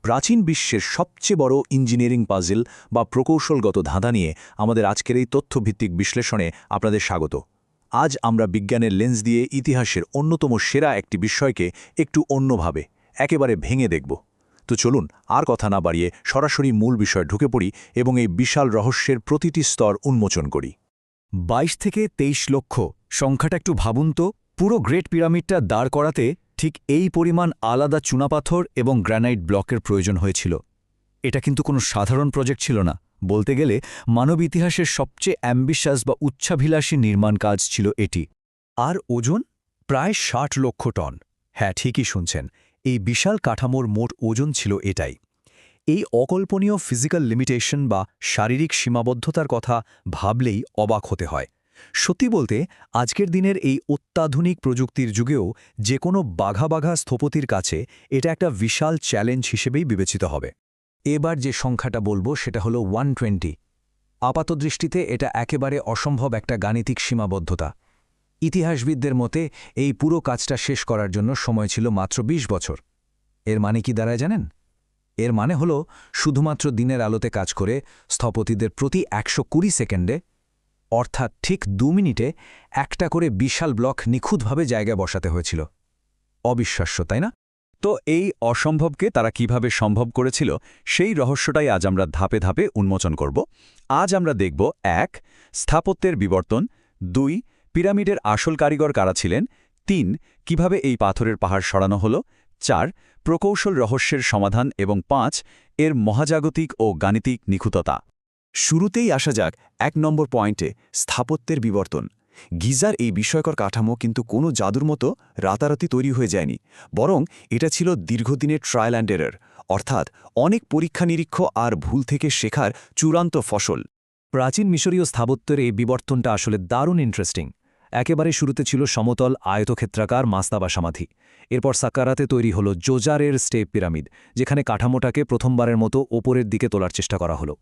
প্রাচীন বিশ্বের সবচেয়ে বড় ইঞ্জিনিয়ারিং পাজল বা প্রকৌশলগত ধাঁধা নিয়ে আমাদের আজকের এই তথ্যভিত্তিক বিশ্লেষণে আপনাদের স্বাগত। আজ আমরা বিজ্ঞানের লেন্স দিয়ে ইতিহাসের অন্যতম সেরা একটি বিষয়কে একটু অন্যভাবে একেবারে ভেঙে দেখব। তো চলুন আর কথা না বাড়িয়ে সরাসরি মূল বিষয়ে ঢুকে পড়ি এবং এই বিশাল রহস্যের প্রতিটি স্তর উন্মোচন করি। ২২ থেকে ২৩ লক্ষ সংখ্যাটা একটু ভাবুন তো। পুরো গ্রেট পিরামিডটা দাঁড় করাতে ঠিক এই পরিমাণ আলাদা চুনাপাথর এবং গ্রানাইট ব্লকের প্রয়োজন হয়েছিল। এটা কিন্তু কোনো সাধারণ প্রজেক্ট ছিল না, বলতে গেলে মানব ইতিহাসের সবচেয়ে অ্যাম্বিশাস বা উচ্চাভিলাষী নির্মাণ কাজ ছিল এটি। আর ওজন প্রায় ৬০ লক্ষ টন। হ্যাঁ, ঠিকই শুনছেন, এই বিশাল কাঠামোর মোট ওজন ছিল এটাই। এই অকল্পনীয় ফিজিক্যাল লিমিটেশন বা শারীরিক সীমাবদ্ধতার কথা ভাবলেই অবাক হতে হয়। সত্যি বলতে আজকের দিনের এই অত্যাধুনিক প্রযুক্তির যুগেও যে কোনো বাঘা স্থপতির কাছে এটা একটা বিশাল চ্যালেঞ্জ হিসেবেই বিবেচিত হবে। এবার যে সংখ্যাটা বলবো সেটা হলো 120। আপাতদৃষ্টিতে এটা একেবারে অসম্ভব একটা গাণিতিক সীমাবদ্ধতা। ইতিহাসবিদদের মতে এই পুরো কাজটা শেষ করার জন্য সময় ছিল মাত্র ২০ বছর। এর মানে কি দাঁড়ায় জানেন? এর মানে হলো শুধুমাত্র দিনের আলোতে কাজ করে স্থপতিদের প্রতি ১২০ সেকেন্ডে, অর্থাৎ ঠিক ২ মিনিটে একটা করে বিশাল ব্লক নিখুঁতভাবে জায়গায় বসাতে হয়েছিল। অবিশ্বাস্য, তাই না? তো এই অসম্ভবকে তারা কিভাবে সম্ভব করেছিল, সেই রহস্যটাই আজ আমরা ধাপে ধাপে উন্মোচন করব। আজ আমরা দেখব ১. স্থাপত্যের বিবর্তন, ২. পিরামিডের আসল কারিগর কারা ছিলেন, ৩. কিভাবে এই পাথরের পাহাড় সরানো হলো, ৪. প্রকৌশল রহস্যের সমাধান এবং ৫. এর মহাজাগতিক ও গাণিতিক নিখুঁততা। শুরুতেই আসা যাক ১ নম্বর পয়েন্টে, স্থাপত্যের বিবর্তন। গিজার এই বিস্ময়কর কাঠামো কিন্তু কোনো জাদুর মতো রাতারাতি তৈরি হয়ে যায়নি, বরং এটা ছিল দীর্ঘদিনের ট্রায়াল অ্যান্ড এরর, অর্থাৎ অনেক পরীক্ষা নিরীক্ষা আর ভুল থেকে শেখার চূড়ান্ত ফসল। প্রাচীন মিশরীয় স্থাপত্যের এই বিবর্তনটা আসলে দারুণ ইন্টারেস্টিং। একেবারে শুরুতে ছিল সমতল আয়তক্ষেত্রাকার মাস্তাবা সমাধি। এরপর সাক্কারাতে তৈরি হলো জোজারের স্টেপ পিরামিড, যেখানে কাঠামোটাকে প্রথমবারের মতো ওপরের দিকে তোলার চেষ্টা করা হলো।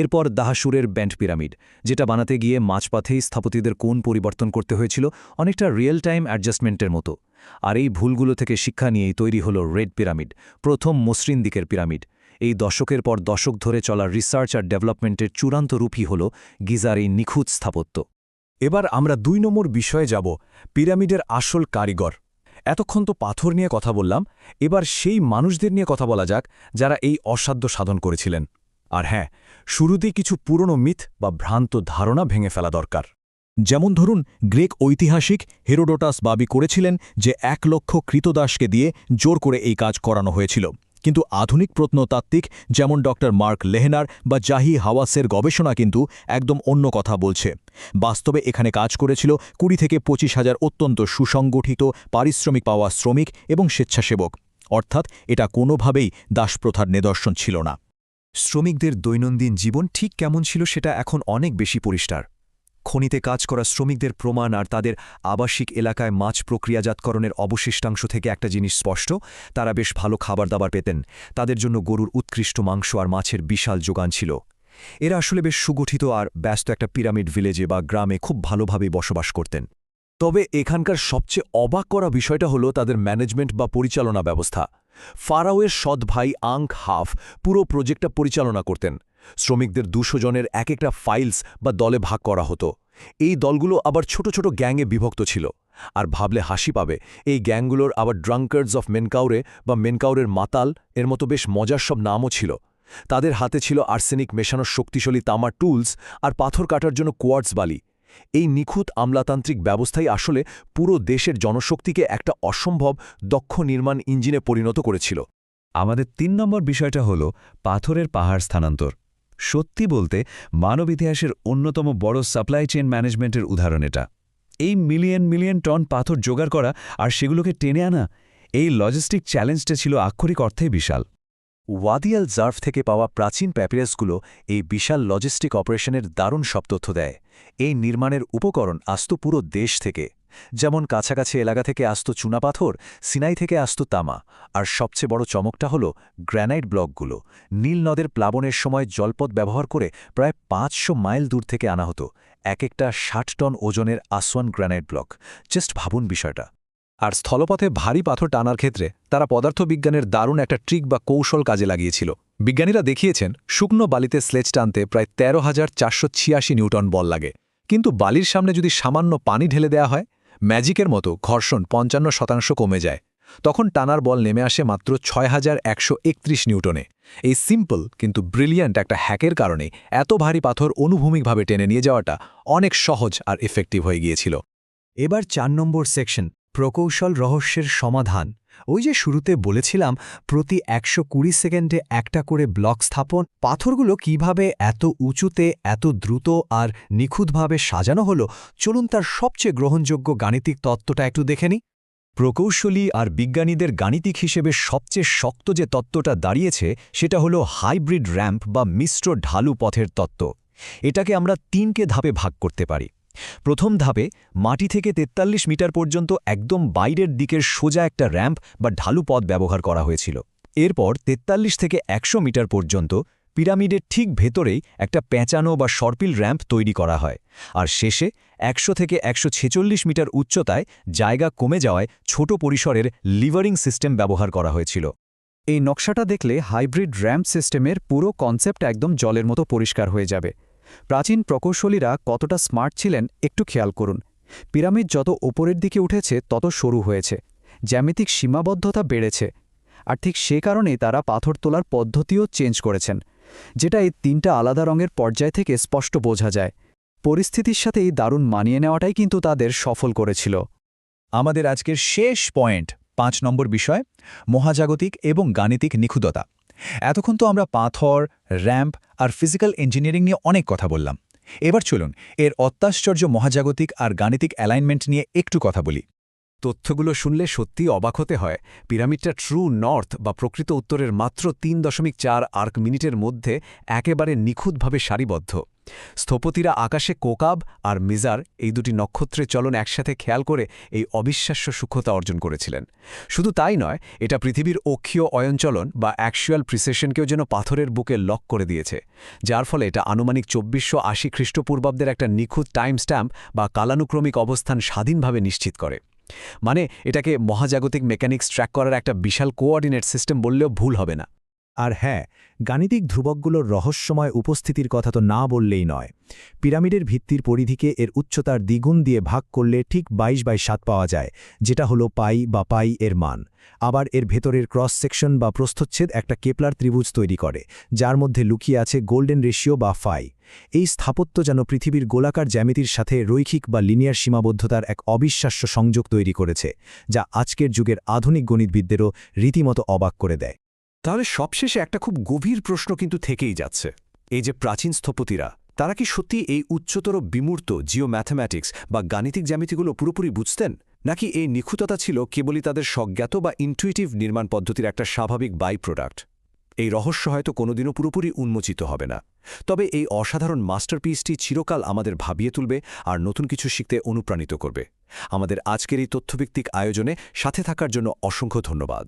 এরপর দাহাসুরের ব্যান্ড পিরামিড, যেটা বানাতে গিয়ে মাঝপথেই স্থপতিদের কোণ পরিবর্তন করতে হয়েছিল, অনেকটা রিয়েল টাইম অ্যাডজাস্টমেন্টের মতো। আর এই ভুলগুলো থেকে শিক্ষা নিয়েই তৈরি হলো রেড পিরামিড, প্রথম মসৃণ দিকের পিরামিড। এই দশকের পর দশক ধরে চলা রিসার্চ আর ডেভেলপমেন্টের চূড়ান্ত রূপই হল গিজার এই নিখুঁত স্থাপত্য। এবার আমরা ২ নম্বর বিষয়ে যাব, পিরামিডের আসল কারিগর। এতক্ষণ তো পাথর নিয়ে কথা বললাম, এবার সেই মানুষদের নিয়ে কথা বলা যাক যারা এই অসাধ্য সাধন করেছিলেন। আর হ্যাঁ, শুরুতেই কিছু পুরনো মিথ বা ভ্রান্ত ধারণা ভেঙে ফেলা দরকার। যেমন ধরুন, গ্রেক ঐতিহাসিক হেরোডোটাস দাবি করেছিলেন যে ১ লক্ষ কৃতদাসকে দিয়ে জোর করে এই কাজ করানো হয়েছিল। কিন্তু আধুনিক প্রত্নতাত্ত্বিক যেমন ডক্টর মার্ক লেহেনার বা জাহি হাওয়াসের গবেষণা কিন্তু একদম অন্য কথা বলছে। বাস্তবে এখানে কাজ করেছিল ২০ থেকে ২৫,০০০ অত্যন্ত সুসংগঠিত পারিশ্রমিক পাওয়া শ্রমিক এবং স্বেচ্ছাসেবক, অর্থাৎ এটা কোনোভাবেই দাসপ্রথার নিদর্শন ছিল না। শ্রমিকদের দৈনন্দিন জীবন ঠিক কেমন ছিল সেটা এখন অনেক বেশি পরিষ্কার। খনিতে কাজ করা শ্রমিকদের প্রমাণ আর তাদের আবাসিক এলাকায় মাছ প্রক্রিয়াজাতকরণের অবশিষ্টাংশ থেকে একটা জিনিস স্পষ্ট: তারা বেশ ভালো খাবার দাবার পেতেন। তাদের জন্য গরুর উৎকৃষ্ট মাংস আর মাছের বিশাল যোগান ছিল। এরা আসলে বেশ সুগঠিত আর ব্যস্ত একটা পিরামিড ভিলেজে বা গ্রামে খুব ভালোভাবেই বসবাস করতেন। তবে এখানকার সবচেয়ে অবাক করা বিষয়টা হলো তাদের ম্যানেজমেন্ট বা পরিচালনা ব্যবস্থা। ফারাওয়ের সৎ ভাই আঙ্ক হাফ পুরো প্রজেক্টটা পরিচালনা করতেন। শ্রমিকদের ২০০ জনের এক একটা ফাইলস বা দলে ভাগ করা হতো। এই দলগুলো আবার ছোট ছোট গ্যাংয়ে বিভক্ত ছিল। আর ভাবলে হাসি পাবে, এই গ্যাংগুলোর আবার ড্রাঙ্কার্ডস অফ মেনকাউরে বা মেনকাউরের মাতাল এর মতো বেশ মজার সব নামও ছিল। তাদের হাতে ছিল আর্সেনিক মেশানো শক্তিশালী তামার টুলস আর পাথর কাটার জন্য কোয়ার্টজ বালি। এই নিখুঁত আমলাতান্ত্রিক ব্যবস্থাই আসলে পুরো দেশের জনশক্তিকে একটা অসম্ভব দক্ষ নির্মাণ ইঞ্জিনে পরিণত করেছিল। আমাদের ৩ নম্বর বিষয়টা হল পাথরের পাহাড় স্থানান্তর। সত্যি বলতে মানব ইতিহাসের অন্যতম বড় সাপ্লাই চেইন ম্যানেজমেন্টের উদাহরণ এটা। এই মিলিয়ন মিলিয়ন টন পাথর জোগাড় করা আর সেগুলোকে টেনে আনা, এই লজিস্টিক চ্যালেঞ্জটা ছিল আক্ষরিক অর্থেই বিশাল। ওয়াদি আল জার্ফ থেকে পাওয়া প্রাচীন প্যাপিরাসগুলো এই বিশাল লজিস্টিক অপারেশনের দারুণ সব তথ্য দেয়। এই নির্মাণের উপকরণ আসত পুরো দেশ থেকে, যেমন কাছাকাছি এলাকা থেকে আসত চুনাপাথর, সিনাই থেকে আসত তামা, আর সবচেয়ে বড় চমকটা হল গ্র্যানাইট ব্লকগুলো নীল নদের প্লাবনের সময় জলপথ ব্যবহার করে প্রায় ৫০০ মাইল দূর থেকে আনা হতো। এক একটা ৬০ টন ওজনের আসওয়ান গ্র্যানাইট ব্লক। জাস্ট ভাবুন বিষয়টা। আর স্থলপথে ভারী পাথর টানার ক্ষেত্রে তারা পদার্থবিজ্ঞানের দারুণ একটা ট্রিক বা কৌশল কাজে লাগিয়েছিল। বিজ্ঞানীরা দেখিয়েছেন শুকনো বালিতে স্লেজ টানতে প্রায় ১৩,৪৮৬ নিউটন বল লাগে, কিন্তু বালির সামনে যদি সামান্য পানি ঢেলে দেওয়া হয়, ম্যাজিকের মতো ঘর্ষণ ৫৫% কমে যায়। তখন টানার বল নেমে আসে মাত্র ৬,১৩১ নিউটনে। এই সিম্পল কিন্তু ব্রিলিয়ান্ট একটা হ্যাকের কারণে এত ভারী পাথর অনুভূমিকভাবে টেনে নিয়ে যাওয়াটা অনেক সহজ আর এফেক্টিভ হয়ে গিয়েছিল। এবার ৪ নম্বর সেকশন, প্রকৌশল রহস্যের সমাধান। ওই যে শুরুতে বলেছিলাম প্রতি ১২০ সেকেন্ডে একটা করে ব্লক স্থাপন, পাথরগুলো কিভাবে এত উঁচুতে এত দ্রুত আর নিখুঁতভাবে সাজানো হলো, চলুন তার সবচেয়ে গ্রহণযোগ্য গাণিতিক তত্ত্বটা একটু দেখে নিই। প্রকৌশলী আর বিজ্ঞানীদের গাণিতিক হিসেবে সবচেয়ে শক্ত যে তত্ত্বটা দাঁড়িয়েছে সেটা হলো হাইব্রিড র্যাম্প বা মিশ্র ঢালু পথের তত্ত্ব। এটাকে আমরা ৩কে ধাপে ভাগ করতে পারি। প্রথম ধাপে মাটি থেকে ৪৩ মিটার পর্যন্ত একদম বাইরের দিকের সোজা একটা র্যাম্প বা ঢালু পথ ব্যবহার করা হয়েছিল। এরপর ৪৩ থেকে ১০০ মিটার পর্যন্ত পিরামিডের ঠিক ভেতরেই একটা পেঁচানো বা সর্পিল র্যাম্প তৈরি করা হয়। আর শেষে ১০০ থেকে ১৪৬ মিটার উচ্চতায় জায়গা কমে যাওয়ায় ছোট পরিসরের লিভারিং সিস্টেম ব্যবহার করা হয়েছিল। এই নকশাটা দেখলে হাইব্রিড র্যাম্প সিস্টেমের পুরো কনসেপ্ট একদম জলের মতো পরিষ্কার হয়ে যাবে। প্রাচীন প্রকৌশলীরা কতটা স্মার্ট ছিলেন একটু খেয়াল করুন। পিরামিড যত ওপরের দিকে উঠেছে তত সরু হয়েছে, জ্যামিতিক সীমাবদ্ধতা বেড়েছে, আর ঠিক সে কারণেই তারা পাথর তোলার পদ্ধতিও চেঞ্জ করেছেন, যেটা এই ৩টা আলাদা রঙের পর্যায় থেকে স্পষ্ট বোঝা যায়। পরিস্থিতির সাথে এই দারুণ মানিয়ে নেওয়াটাই কিন্তু তাদের সফল করেছিল। আমাদের আজকের শেষ পয়েন্ট ৫ নম্বর বিষয়, মহাজাগতিক এবং গাণিতিক নিখুঁততা। এতক্ষণ তো আমরা পাথর, র্যাম্প আর ফিজিক্যাল ইঞ্জিনিয়ারিং নিয়ে অনেক কথা বললাম। এবার চলুন এর অত্যাশ্চর্য মহাজাগতিক আর গাণিতিক অ্যালাইনমেন্ট নিয়ে একটু কথা বলি। তথ্যগুলো শুনলে সত্যিই অবাক হতে হয়। পিরামিডটা ট্রু নর্থ বা প্রকৃত উত্তরের মাত্র ৩.৪ আর্ক মিনিটের মধ্যে একেবারে নিখুঁতভাবে সারিবদ্ধ। স্থপতিরা আকাশে কোকাব আর মিজার এই দুটি নক্ষত্রের চলন একসাথে খেয়াল করে এই অবিশ্বাস্য সূক্ষ্মতা অর্জন করেছিলেন। শুধু তাই নয়, এটা পৃথিবীর অক্ষীয় অয়নচলন বা অ্যাকচুয়াল প্রিসেশনকেও যেন পাথরের বুকে লক করে দিয়েছে, যার ফলে এটা আনুমানিক ২৪৮০ খ্রিস্টপূর্বাব্দের একটা নিখুঁত টাইম স্ট্যাম্প বা কালানুক্রমিক অবস্থান স্বাধীনভাবে নিশ্চিত করে। মানে এটাকে মহাজাগতিক মেকানিক্স ট্র্যাক করার একটা বিশাল কোঅর্ডিনেট সিস্টেম বললেও ভুল হবে না। আর হ্যাঁ, গাণিতিক ধ্রুবকগুলোর রহস্যময় উপস্থিতির কথা তো না বললেই নয়। পিরামিডের ভিত্তির পরিধিকে এর উচ্চতার দ্বিগুণ দিয়ে ভাগ করলে ঠিক ২২/৭ পাওয়া যায়, যেটা হলো পাই বা পাই এর মান। আবার এর ভেতরের ক্রস সেকশন বা প্রস্থচ্ছেদ একটা কেপলার ত্রিভুজ তৈরি করে, যার মধ্যে লুকিয়ে আছে গোল্ডেন রেশিও বা ফাই। এই স্থাপত্য যেন পৃথিবীর গোলাকার জ্যামিতির সাথে রৈখিক বা লিনিয়ার সীমাবদ্ধতার এক অবিশ্বাস্য সংযোগ তৈরি করেছে, যা আজকের যুগের আধুনিক গণিতবিদদেরও রীতিমতো অবাক করে দেয়। তাহলে সবশেষে একটা খুব গভীর প্রশ্ন কিন্তু থেকেই যাচ্ছে। এই যে প্রাচীন স্থপতিরা, তারা কি সত্যি এই উচ্চতর বিমূর্ত জিওম্যাথমেটিক্স বা গাণিতিক জ্যামিতিগুলো পুরোপুরি বুঝতেন, নাকি এই নিখুঁততা ছিল কেবলই তাদের স্বজ্ঞাত বা ইনটুইটিভ নির্মাণ পদ্ধতির একটা স্বাভাবিক বাই প্রোডাক্ট? এই রহস্য হয়তো কোনোদিনও পুরোপুরি উন্মোচিত হবে না, তবে এই অসাধারণ মাস্টারপিসটি চিরকাল আমাদের ভাবিয়ে তুলবে আর নতুন কিছু শিখতে অনুপ্রাণিত করবে। আমাদের আজকের এই তথ্যভিত্তিক আয়োজনে সাথে থাকার জন্য অসংখ্য ধন্যবাদ।